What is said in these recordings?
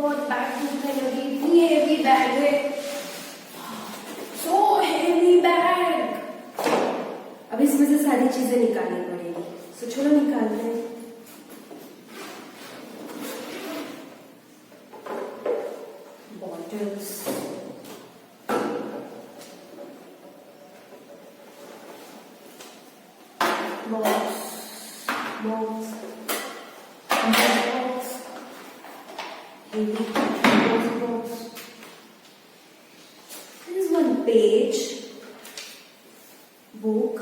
God, bag टूटने लगी, इतनी हेवी बैग है, सो हेवी बैग। अब इसमें से सारी चीजें निकालनी पड़ेगी, सो चलो निकालते हैं। Bottles, box, box, box, box. There is one page, book,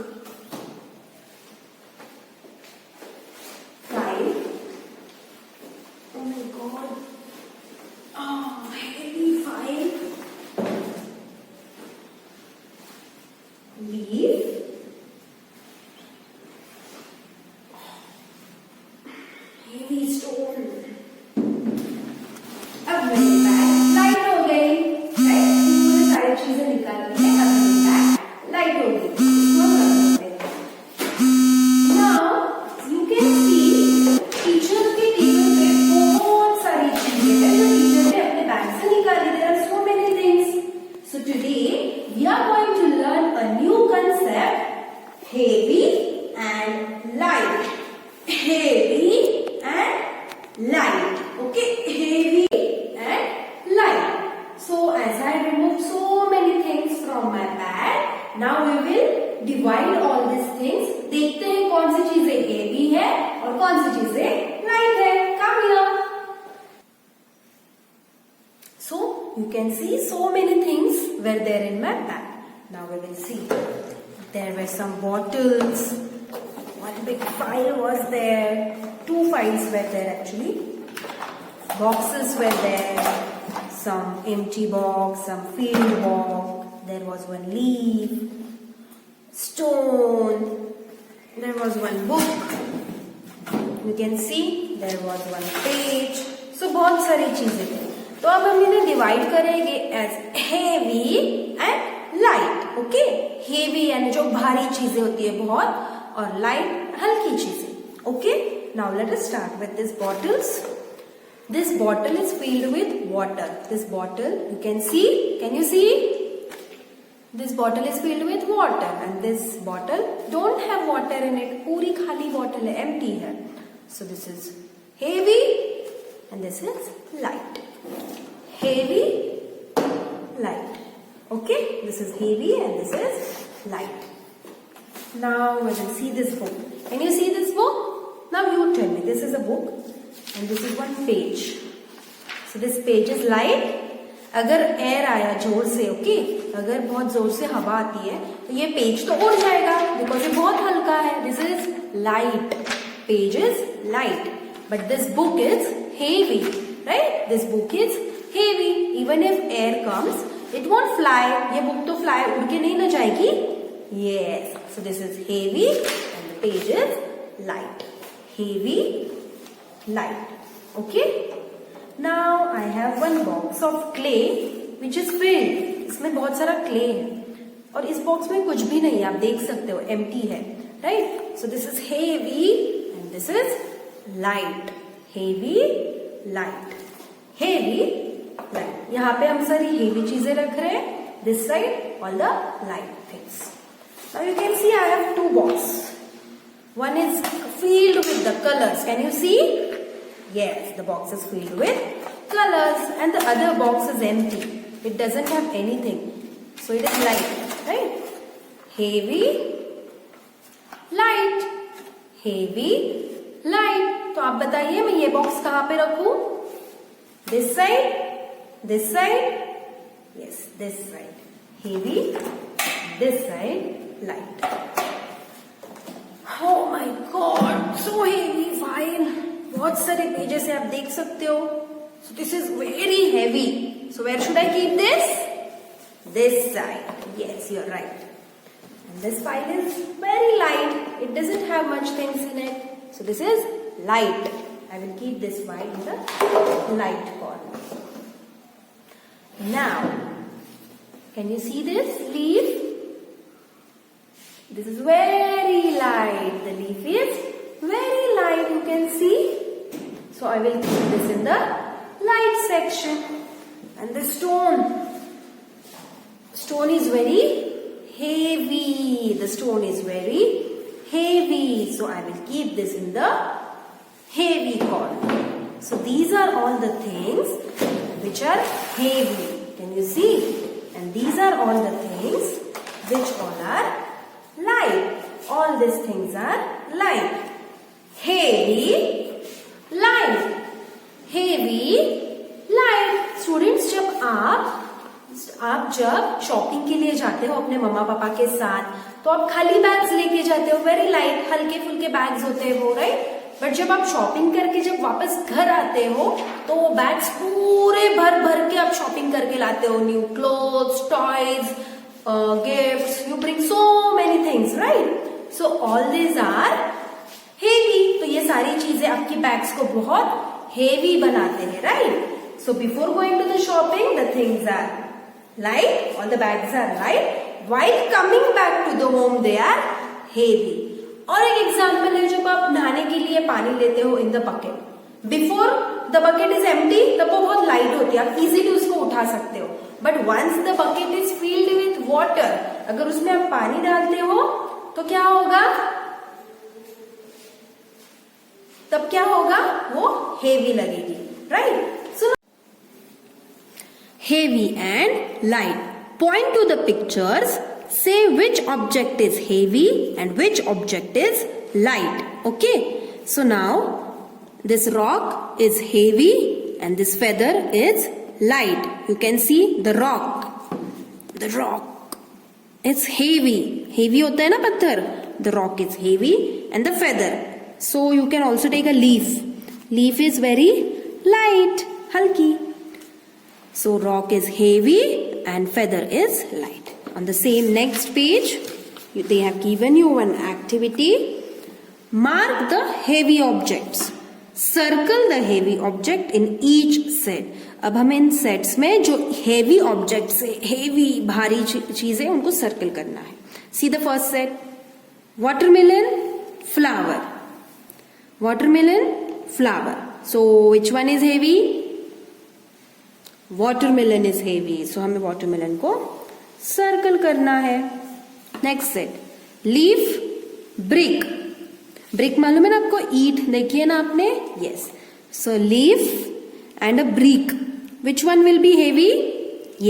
file. Oh my god! Oh, heavy file. Leaf. Heavy stone. अब मेरी बैग लाइट हो गई, राइट? पूरी सारी चीजें निकाल के अब मेरी बैग लाइट हो गई। इसको कर सकते हैं। Now you can see teacher के टेबल पे बहुत सारी चीजें हैं जो टीचर ने अपने बैग से निकाली। There are so many things. So today we are going to learn a new concept, heavy and light. Heavy and light, okay? Heavy and light. So as I removed so many things from my bag, now we will divide all these things. देखते हैं कौन सी चीजें heavy है और कौन सी चीजें light है। Come here. So you can see so many things were there in my bag. Now we will see. There were some bottles. One big file was there. Two files were there actually. Boxes were there, some empty box, some filled box, there was one leaf, stone, there was one book, you can see there was one page. So बहुत सारी चीजें थी। तो अब हम इन्हें divide करेंगे as heavy and light, okay? Heavy यानी जो भारी चीजें होती है बहुत, और लाइट हल्की चीजें, okay? Now let us start with this bottles. This bottle is filled with water. This bottle, you can see, can you see? This bottle is filled with water and this bottle don't have water in it. पूरी खाली bottle है, empty है. So this is heavy and this is light. Heavy, light. Okay? This is heavy and this is light. Now we will see this book. Can you see this book? Now you tell me. This is a book. And this is one page. So this page is light. अगर air आया जोर से, okay, अगर बहुत जोर से हवा आती है तो ये पेज तो उड़ जाएगा बिकॉज ये बहुत हल्का है. This is light, page is light, but this book is heavy, right? This book is heavy. Even if air comes it won't fly. ये बुक तो फ्लाई उड़ के नहीं ना जाएगी. Yes, so this is heavy and the page is light. Heavy, light. Okay? Now I have one box of clay which is filled. इसमें बहुत सारा clay है और इस बॉक्स में कुछ भी नहीं है, आप देख सकते हो, empty है, right? So this is heavy and this is light. Heavy, light. Heavy, light. यहाँ पे हम सारी heavy चीजें रख रहे हैं. This side all the light things. Now you can see I have two boxes. One is filled with the colors. Can you see? Yes, the box is filled with colors and the other box is empty. It doesn't have anything. So it is light, right? Heavy, light. Heavy, light. तो आप बताइए मैं ये box कहाँ पे रखूं? This side? This side? Yes, this side. Heavy. This side, light. Oh my God, so heavy file. बहुत सारे पेजेस है, आप देख सकते हो. So this is very heavy. So where should I keep this? This side. Yes, you're right. And this file is very light. It doesn't have much things in it. So this is light. I will keep this file in the light corner. Now, can you see this leaf? This is very light. The leaf is very light. You can see. So I will keep this in the light section. And the stone is very heavy. The stone is very heavy. So I will keep this in the heavy corner. So these are all the things which are heavy. Can you see? And these are all the things which all are light. All these things are light. Heavy, light. Heavy, light. Students, जब आप जब shopping के लिए जाते हो अपने मम्मा पापा के साथ, तो आप खाली बैग्स लेके जाते हो, वेरी लाइट, हल्के फुल्के बैग्स होते हो, राइट? बट जब आप शॉपिंग करके जब वापस घर आते हो तो वो बैग्स पूरे भर भर के आप शॉपिंग करके लाते हो. New clothes, toys, gifts, you bring so many things, right? So all this are heavy. तो ये सारी चीजें आपकी बैग्स को बहुत हेवी बनाते हैं, right? So before going to the shopping the things are light, all the bags are light. While coming back to the home they are heavy. और एक एग्जाम्पल है, जब आप नहाने के लिए पानी लेते हो in the bucket, before the bucket is empty तब वो बहुत लाइट होती है, आप इजीली उसको उठा सकते हो. But once the bucket is filled with water, अगर उसमें आप पानी डालते हो तो क्या होगा? तब क्या होगा? वो हेवी लगेगी, right? So heavy and light. Point to the pictures. Say which object is heavy and which object is light. Okay. So now this rock is heavy and this feather is light. You can see the rock. The rock is heavy. Heavy होता है ना पत्थर. The rock is heavy and the feather. So you can also take a leaf. Leaf is very light, हल्की. So rock is heavy and feather is light. On the same next page, they have given you one activity. Mark the heavy objects. Circle the heavy object in each set. अब हमें इन sets में जो heavy objects है, heavy भारी चीजें, उनको circle करना है. See the first set. Watermelon, flower. Watermelon, flower. So which one is heavy? Watermelon is heavy. So हमें वाटरमेलन को सर्कल करना है. Next set. Leaf, brick. Brick मालूम है ना आपको? ईट देखिए ना आपने? Yes. So leaf and a brick. Which one will be heavy?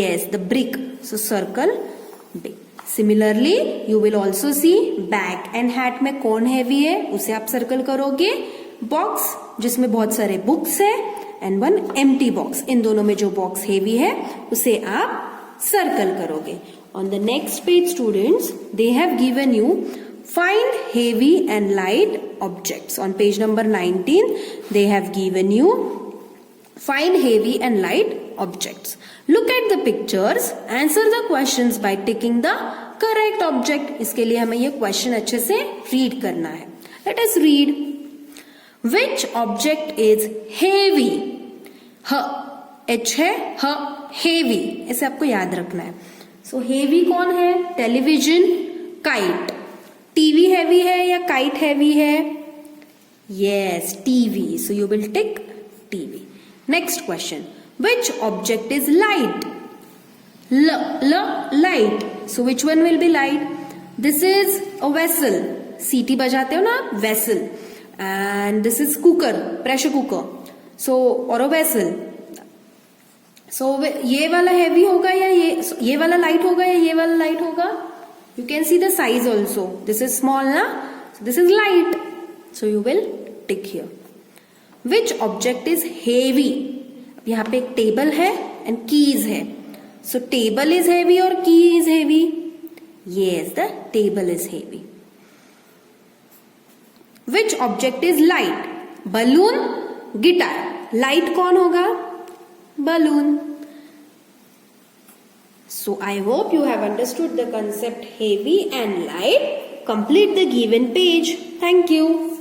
Yes, the brick. So circle brick. Similarly you will also see bag and hat में कौन हैवी है उसे आप सर्कल करोगे. बॉक्स जिसमें बहुत सारे बुक्स है एंड वन एम्प्टी बॉक्स, इन दोनों में जो बॉक्स हेवी है उसे आप सर्कल करोगे. On the next page students, they have given you find heavy and light objects. On page number 19 they have given you find heavy and light objects. Look at the pictures, answer the questions bye ticking the correct object. इसके लिए हमें ये question अच्छे से read करना है. Let us read. Which object is heavy? ह, H है, ह, heavy. ऐसे आपको याद रखना है. So heavy कौन है? Television, kite. टीवी हैवी है या काइट हैवी है? Yes, TV. So you will tick TV. Next question. Which object is light? Light. So which one will be light? This is a vessel. सीटी बजाते हो ना आप? Vessel. And this is cooker, pressure cooker. So or a vessel. So ये वाला heavy होगा या ये वाला light होगा या ये वाला light होगा? You can see the size also. This is small ना? So this is light. So you will tick here. Which object is heavy? यहाँ पे एक table है and keys है. So table is heavy or key is heavy? Yes, the table is heavy. Which object is light? Balloon, guitar. Light कौन होगा? Balloon. So I hope you have understood the concept heavy and light. Complete the given page. Thank you.